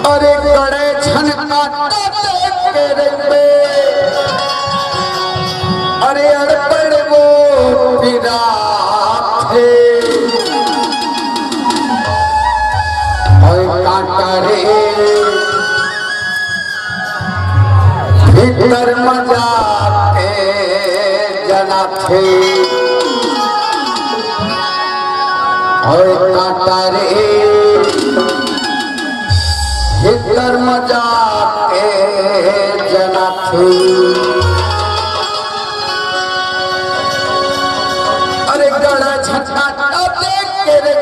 अरे गड़े झनका अरे अड़पड़ वो पिरा थे कांटा रे भीतर मजा के जना थे कांटा रे भीतर मजा के जना थे अरे गड़ा झटका देख के रे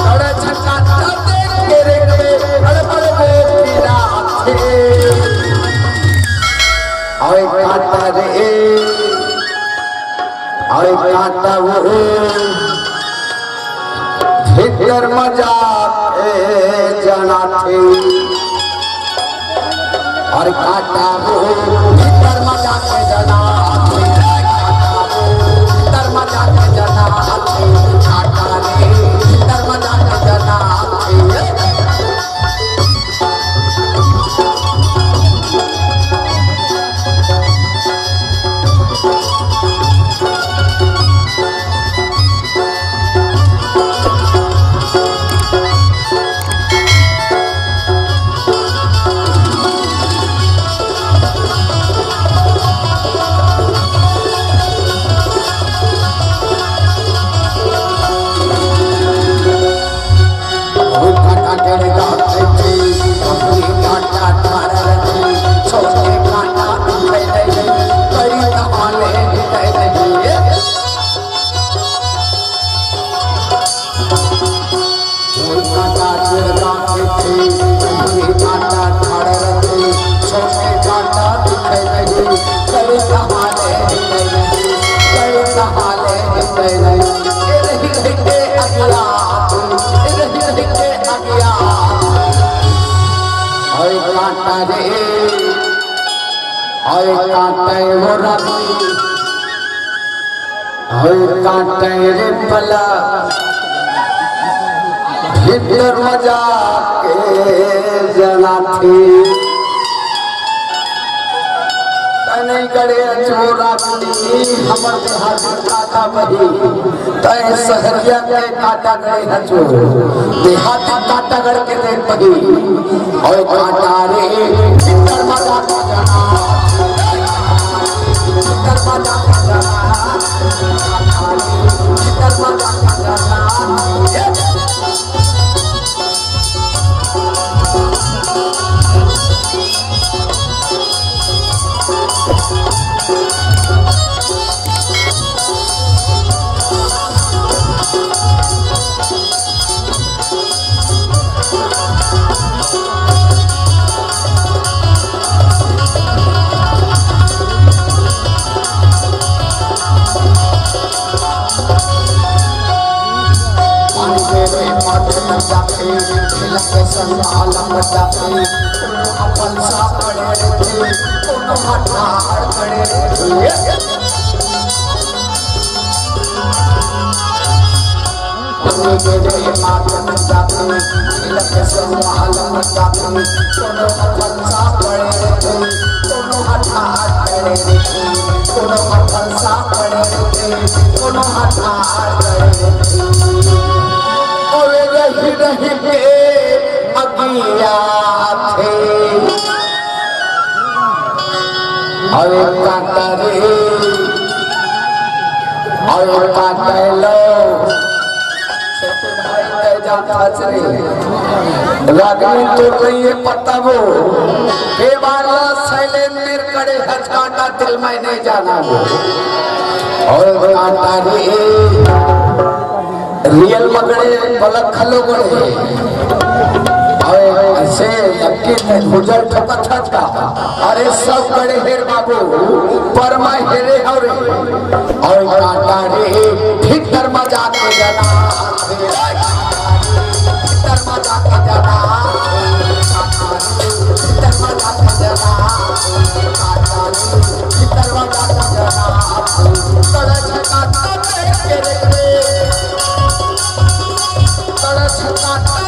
गड़ा झटका देख के रे अड़बड़ वो पीरा थे आए कांटा रे आए कांटा वो भीतर मजा के जना थे और कांटा वो भीतर मजा के जना थे भीतर मजा के जना थे कांटा रे भीतर मजा के जना थे कांटे रे पला भीतर मजा के जना थी तने गड़े चोरा हमर देहात काटा बही तय सहरिया के काटा गड़े हचो देहात काटा गड़ के देख बही और कांटा रे भीतर मजा के जना भीतर मजा के जना भीतर मजा के जना अपन सा पड़े थे कोनो हठार पड़े थे मेरे मातम जाते तिलक संभाल जाते कोनो अपन सा पड़े थे कोनो हठार पड़े थे कोनो अपन सा पड़े थे कोनो हठार पड़े थे और रही रही के अगिया थे अरे कांटा रे अरे कांटा लो रागनी तो रही है पता वो हे बाला सैलेन मेर कड़े हज कांटा दिल में नहीं जाना वो और कांटा रे रियल मगड़े पलक खलो गड़े ऐसे यकीन गुजर ठोकत था अरे सब बड़े हेर बाबू परमा हेरे हरे और कांटा रे भीतर मजा के जना भीतर मजा के जना भीतर मजा के जना भीतर मजा के जना कड़ा झका के रे तड़स काटा